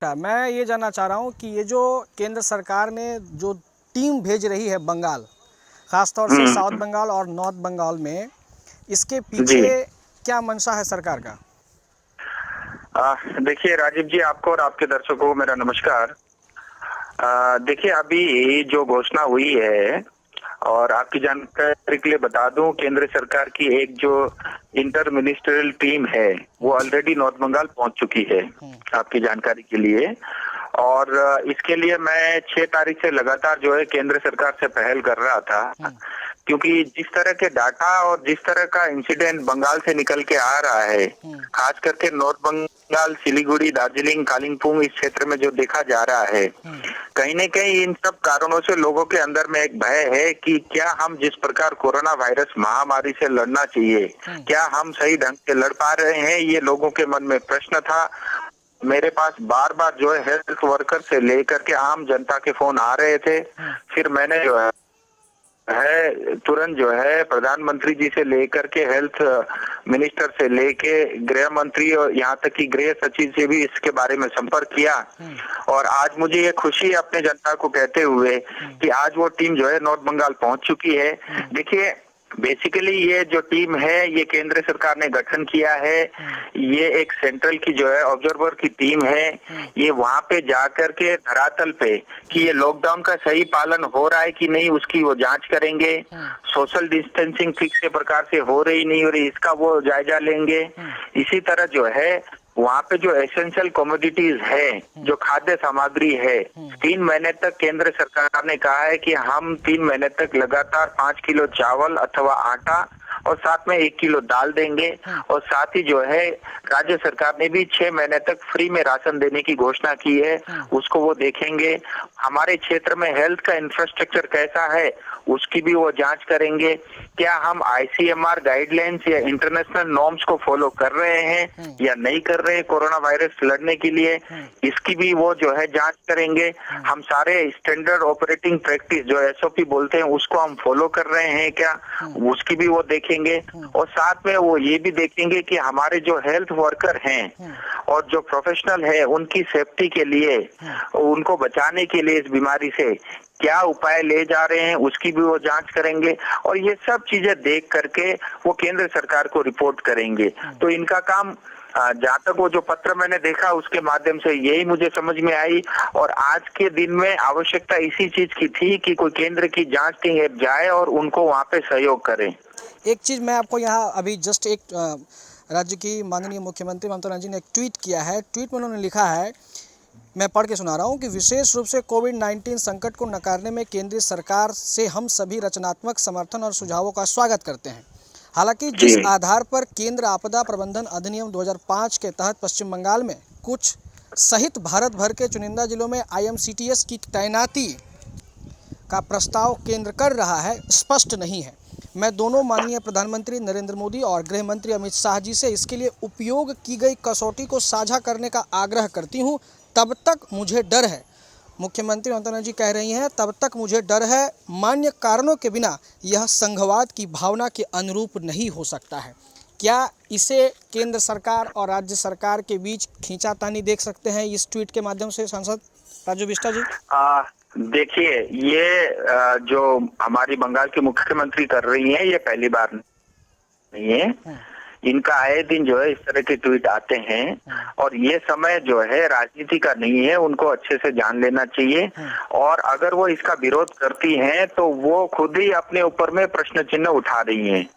नमस्कार। मैं ये जानना चाह रहा हूँ कि ये जो केंद्र सरकार ने जो टीम भेज रही है बंगाल, ख़ासतौर से साउथ हम्म। बंगाल और नॉर्थ बंगाल में, इसके जी। पीछे क्या मंशा है सरकार का? देखिए राजीव जी, आपको और आपके दर्शकों को मेरा नमस्कार। देखिए, अभी जो घोषणा हुई है और आपकी जानकारी के लिए बता दूं, केंद्र सरकार की एक जो इंटर मिनिस्ट्रियल टीम है वो ऑलरेडी नॉर्थ बंगाल पहुंच चुकी है, आपकी जानकारी के लिए। और इसके लिए मैं 6 तारीख से लगातार जो है केंद्र सरकार से पहल कर रहा था, क्योंकि जिस तरह के डाटा और जिस तरह का इंसिडेंट बंगाल से निकल के आ रहा है, खास करके नॉर्थ बंगाल, सिलीगुड़ी, दार्जिलिंग, कालिम्पोंग इस क्षेत्र में जो देखा जा रहा है, कहीं न कहीं इन सब कारणों से लोगों के अंदर में एक भय है कि क्या हम जिस प्रकार कोरोना वायरस महामारी से लड़ना चाहिए, क्या हम सही ढंग से लड़ पा रहे हैं, ये लोगों के मन में प्रश्न था। मेरे पास बार-बार जो है हेल्थ वर्कर से लेकर के आम जनता के फोन आ रहे थे। फिर मैंने जो है तुरंत जो है प्रधानमंत्री जी से लेकर के हेल्थ मिनिस्टर से लेके गृह मंत्री और यहाँ तक कि गृह सचिव से भी इसके बारे में संपर्क किया। और आज मुझे ये खुशी है अपने जनता को कहते हुए कि आज वो टीम जो है नॉर्थ बंगाल पहुंच चुकी है। देखिए, बेसिकली ये जो टीम है ये केंद्र सरकार ने गठन किया है। ये एक सेंट्रल की जो है ऑब्जर्वर की टीम है। ये वहां पे जाकर के धरातल पे कि ये लॉकडाउन का सही पालन हो रहा है कि नहीं उसकी वो जांच करेंगे। सोशल डिस्टेंसिंग ठीक से प्रकार से हो रही नहीं हो रही इसका वो जायजा लेंगे। इसी तरह जो है वहाँ पे जो एसेंशियल कमोडिटीज है, जो खाद्य सामग्री है, 3 महीने तक केंद्र सरकार ने कहा है कि हम 3 महीने तक लगातार 5 किलो चावल अथवा आटा और साथ में 1 किलो दाल देंगे। और साथ ही जो है राज्य सरकार ने भी 6 महीने तक फ्री में राशन देने की घोषणा की है, उसको वो देखेंगे। हमारे क्षेत्र में हेल्थ का इंफ्रास्ट्रक्चर कैसा है उसकी भी वो जांच करेंगे। क्या हम ICMR गाइडलाइंस या इंटरनेशनल नॉर्म्स को फॉलो कर रहे हैं या नहीं कर रहे हैं कोरोना वायरस लड़ने के लिए, इसकी भी वो जो है जांच करेंगे। हम सारे स्टैंडर्ड ऑपरेटिंग प्रैक्टिस जो SOP बोलते हैं उसको हम फॉलो कर रहे हैं क्या, उसकी भी वो देखेंगे। और साथ में वो ये भी देखेंगे कि हमारे जो हेल्थ वर्कर हैं और जो प्रोफेशनल है उनकी सेफ्टी के लिए, उनको बचाने के लिए इस बीमारी से क्या उपाय ले जा रहे हैं उसकी भी वो जांच करेंगे। और ये सब चीजें देख करके वो केंद्र सरकार को रिपोर्ट करेंगे। तो इनका काम, जहाँ तक वो जो पत्र मैंने देखा उसके माध्यम से यही मुझे समझ में आई। और आज के दिन में आवश्यकता इसी चीज की थी कि कोई केंद्र की जांच टीम जाए और उनको वहाँ पे सहयोग करे। एक चीज़ मैं आपको यहाँ अभी जस्ट एक राज्य की माननीय मुख्यमंत्री ममता बनर्जी ने एक ट्वीट किया है। ट्वीट में उन्होंने लिखा है, मैं पढ़ के सुना रहा हूँ कि विशेष रूप से कोविड-19 संकट को नकारने में केंद्रीय सरकार से हम सभी रचनात्मक समर्थन और सुझावों का स्वागत करते हैं। हालांकि जिस आधार पर केंद्र आपदा प्रबंधन अधिनियम 2005 के तहत पश्चिम बंगाल में कुछ सहित भारत भर के चुनिंदा जिलों में IMCTS की तैनाती का प्रस्ताव केंद्र कर रहा है, स्पष्ट नहीं है। मैं दोनों माननीय प्रधानमंत्री नरेंद्र मोदी और गृह मंत्री अमित शाह जी से इसके लिए उपयोग की गई कसौटी को साझा करने का आग्रह करती हूँ। तब तक मुझे डर है, मुख्यमंत्री ममता बनर्जी कह रही हैं, तब तक मुझे डर है, मान्य कारणों के बिना यह संघवाद की भावना के अनुरूप नहीं हो सकता है। क्या इसे केंद्र सरकार और राज्य सरकार के बीच खींचातानी देख सकते हैं इस ट्वीट के माध्यम से, सांसद राजू बिष्टा जी? देखिए, ये जो हमारी बंगाल की मुख्यमंत्री कर रही हैं ये पहली बार नहीं है। इनका आए दिन जो है इस तरह के ट्वीट आते हैं और ये समय जो है राजनीति का नहीं है, उनको अच्छे से जान लेना चाहिए। और अगर वो इसका विरोध करती हैं तो वो खुद ही अपने ऊपर में प्रश्न चिन्ह उठा रही हैं।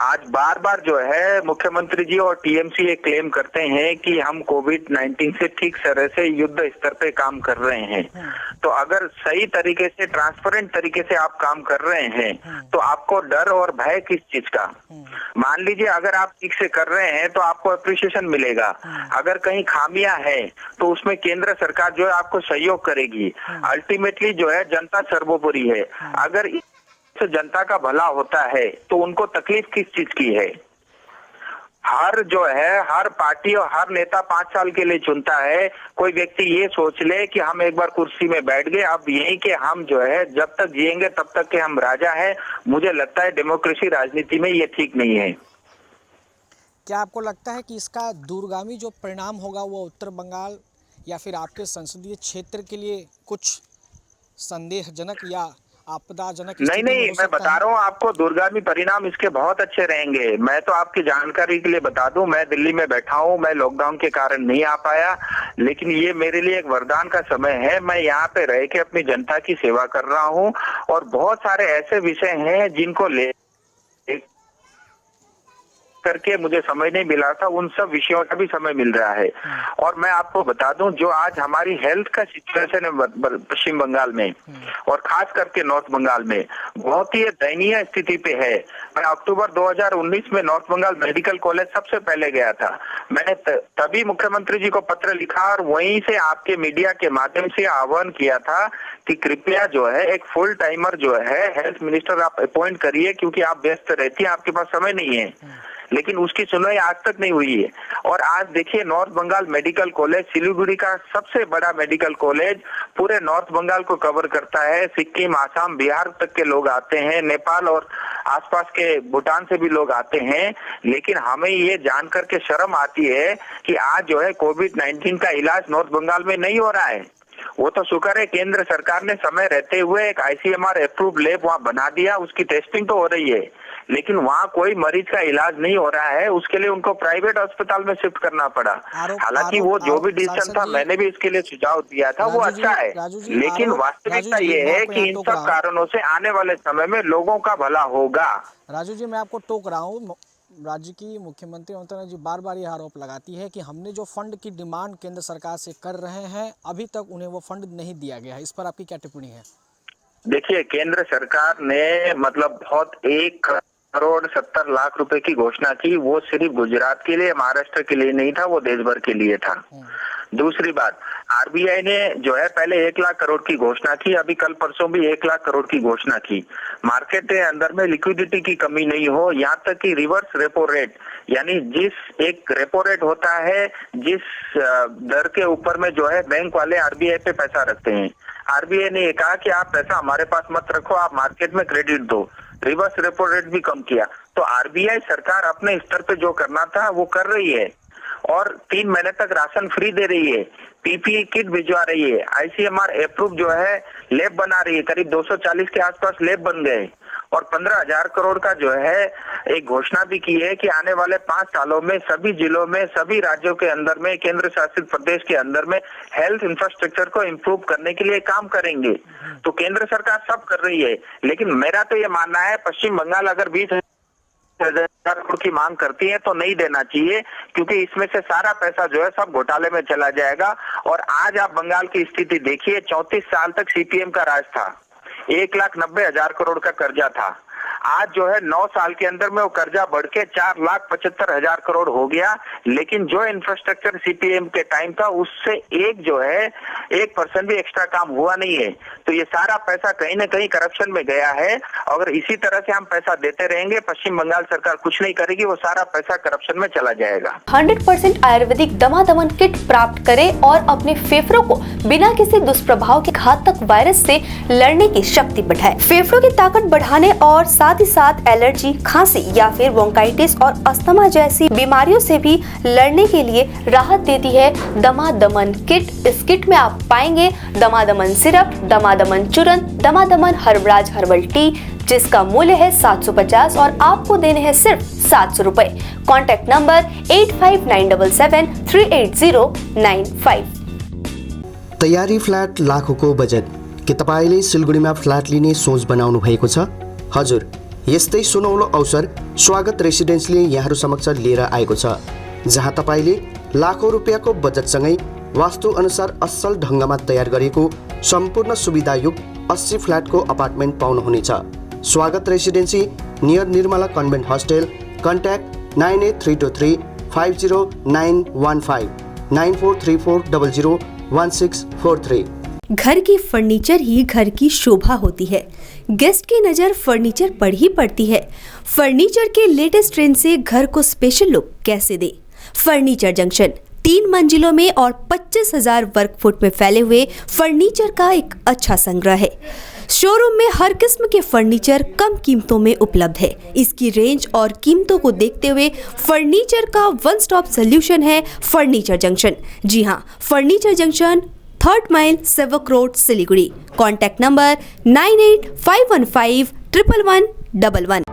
आज बार बार जो है मुख्यमंत्री जी और TMC ये क्लेम करते हैं कि हम कोविड-19 से ठीक तरह से युद्ध स्तर पे काम कर रहे हैं। तो अगर सही तरीके से, ट्रांसपेरेंट तरीके से आप काम कर रहे हैं तो आपको डर और भय किस चीज का? मान लीजिए अगर आप ठीक से कर रहे हैं तो आपको अप्रिशिएशन मिलेगा। अगर कहीं खामियां है तो उसमें केंद्र सरकार जो है आपको सहयोग करेगी। अल्टीमेटली जो है जनता सर्वोपरि है। अगर इससे जनता का भला होता है तो उनको तकलीफ किस चीज की है? हर पार्टी और हर नेता 5 साल के लिए चुनता है। कोई व्यक्ति ये सोच ले कि हम एक बार कुर्सी में बैठ गए, अब यही के हम जो है जब तक जिएंगे तब तक के हम राजा हैं। मुझे लगता है डेमोक्रेसी राजनीति में ये ठीक नहीं है। क्या आपको लगता है कि इसका दूरगामी जो परिणाम होगा वो उत्तर बंगाल या फिर आपके संसदीय क्षेत्र के लिए कुछ संदेहजनक या आपदाजनक नहीं स्थिति में नहीं, हो मैं सकता बता है? रहा हूँ आपको, दूरगामी परिणाम इसके बहुत अच्छे रहेंगे। मैं तो आपकी जानकारी के लिए बता दूं, मैं दिल्ली में बैठा हूँ, मैं लॉकडाउन के कारण नहीं आ पाया, लेकिन ये मेरे लिए एक वरदान का समय है। मैं यहाँ पे रह के अपनी जनता की सेवा कर रहा हूँ और बहुत सारे ऐसे विषय हैं जिनको ले करके मुझे समय नहीं मिला था, उन सब विषयों का भी समय मिल रहा है। और मैं आपको बता दूं, जो आज हमारी हेल्थ का सिचुएशन है पश्चिम बंगाल में और खास करके नॉर्थ बंगाल में, बहुत ही दयनीय स्थिति पे है। मैं अक्टूबर 2019 में नॉर्थ बंगाल मेडिकल कॉलेज सबसे पहले गया था। मैंने तभी मुख्यमंत्री जी को पत्र लिखा और वहीं से आपके मीडिया के माध्यम से आह्वान किया था कि कृपया जो है एक फुल टाइमर जो है हेल्थ मिनिस्टर आप अपॉइंट करिए, क्योंकि आप व्यस्त रहती हैं, आपके पास समय नहीं है। लेकिन उसकी सुनवाई आज तक नहीं हुई है। और आज देखिए, north Bengal medical college Siliguri का सबसे बड़ा मेडिकल कॉलेज पूरे नॉर्थ बंगाल को कवर करता है। सिक्किम, आसाम, बिहार तक के लोग आते हैं, नेपाल और आसपास के भूटान से भी लोग आते हैं। लेकिन हमें ये जान करके शर्म आती है कि आज जो है कोविड-19 का इलाज नॉर्थ बंगाल में नहीं हो रहा है। वो तो शुक्र है केंद्र सरकार ने समय रहते हुए एक ICMR अप्रूव लैब वहाँ बना दिया, उसकी टेस्टिंग तो हो रही है, लेकिन वहाँ कोई मरीज का इलाज नहीं हो रहा है, उसके लिए उनको प्राइवेट अस्पताल में शिफ्ट करना पड़ा। हालांकि वो जो भी डिसीजन था, मैंने भी इसके लिए सुझाव दिया था, वो अच्छा है, लेकिन वास्तविकता ये है कि इन सब कारणों से आने वाले समय में लोगों का भला होगा। राजू जी, मैं आपको टोक रहा हूँ। राज्य की मुख्यमंत्री ममता बनर्जी बार बार यह आरोप लगाती है कि हमने जो फंड की डिमांड केंद्र सरकार से कर रहे हैं, अभी तक उन्हें वो फंड नहीं दिया गया है। इस पर आपकी क्या टिप्पणी है? देखिए, केंद्र सरकार ने मतलब बहुत 1,70,00,000 रुपए की घोषणा की। वो सिर्फ गुजरात के लिए, महाराष्ट्र के लिए नहीं था, वो देश भर के लिए था। दूसरी बात, RBI ने जो है पहले 1,00,000 करोड़ की घोषणा की, अभी कल परसों भी 1,00,000 करोड़ की घोषणा की। मार्केट के अंदर में लिक्विडिटी की कमी नहीं हो, यहाँ तक कि रिवर्स रेपो रेट, यानी जिस एक रेपो रेट होता है, जिस दर के ऊपर में जो है बैंक वाले RBI पे पैसा रखते हैं, RBI ने ये कहा कि आप पैसा हमारे पास मत रखो, आप मार्केट में क्रेडिट दो। रिवर्स रेपो रेट भी कम किया। तो RBI सरकार अपने स्तर पे जो करना था वो कर रही है और 3 महीने तक राशन फ्री दे रही है, PPE किट भिजवा रही है, ICMR अप्रूव जो है लैब बना रही है, करीब 240 के आसपास लैब बन गए और 15,000 करोड़ का जो है एक घोषणा भी की है कि आने वाले 5 सालों में सभी जिलों में, सभी राज्यों के अंदर में, केंद्र शासित प्रदेश के अंदर में हेल्थ इंफ्रास्ट्रक्चर को इम्प्रूव करने के लिए काम करेंगे। तो केंद्र सरकार सब कर रही है, लेकिन मेरा तो ये मानना है पश्चिम बंगाल अगर 20,000 करोड़ की मांग करती है तो नहीं देना चाहिए, क्योंकि इसमें से सारा पैसा जो है सब घोटाले में चला जाएगा। और आज आप बंगाल की स्थिति देखिए, 34 साल तक CPM का राज था, 1,90,000 करोड़ का कर्जा था। आज जो है 9 साल के अंदर में वो कर्जा बढ़ के 4,75,000 करोड़ हो गया, लेकिन जो इंफ्रास्ट्रक्चर CPM के टाइम था उससे एक जो है 1% भी एक्स्ट्रा काम हुआ नहीं है। तो ये सारा पैसा कहीं ना कहीं करप्शन में गया है। अगर इसी तरह से हम पैसा देते रहेंगे, पश्चिम बंगाल सरकार कुछ नहीं करेगी, वो सारा पैसा करप्शन में चला जाएगा। 100% आयुर्वेदिक दमा-दमन किट प्राप्त करें और अपने फेफड़ों को बिना किसी दुष्प्रभाव के घातक वायरस से लड़ने की शक्ति बढ़ाएं। फेफड़ों की ताकत बढ़ाने और साथ ही साथ एलर्जी, खांसी या फिर ब्रोंकाइटिस और अस्थमा जैसी बीमारियों से भी लड़ने के लिए राहत देती है दमा-दमन किट। इस किट में आप पाएंगे दमा-दमन सिरप, दमा-दमन चूर्ण, दमा-दमन हर्बराज हर्बल टी, जिसका मूल्य है 750 और आपको देने हैं सिर्फ 700 रुपए। Contact number 8597738095। तयारी फ्ल्याट लाखौंको बजेट के तपाईले सिलगढीमा फ्ल्याट लिने सोच बनाउनु भएको छ? हजुर, यस्तै सुनौलो अवसर स्वागत रेसिडेन्सले यहाँहरू समक्ष लिएर आएको छ, जहाँ तपाईले लाखौं रुपियाँको बजेटसँगै वास्तु अनुसार असल ढङ्गमा तयार गरेको सम्पूर्ण सुविधायुक्त 80 फ्ल्याटको अपार्टमेन्ट पाउनुहुनेछ। स्वागत residency near Nirmala convent hostel. Contact 9832350915 9434001643। घर की फर्नीचर ही घर की शोभा होती है। गेस्ट की नज़र फर्नीचर पर ही पड़ती है। फर्नीचर के लेटेस्ट ट्रेंड से घर को स्पेशल लुक कैसे दे? फर्नीचर जंक्शन 3 मंजिलों में और 25,000 वर्ग फुट में फैले हुए फर्नीचर का एक अच्छा संग्रह है। शोरूम में हर किस्म के फर्नीचर कम कीमतों में उपलब्ध है। इसकी रेंज और कीमतों को देखते हुए फर्नीचर का वन स्टॉप सोल्यूशन है फर्नीचर जंक्शन। जी हाँ, furniture junction, 3rd mile, Sevoke road, Siliguri. Contact number 9851511111।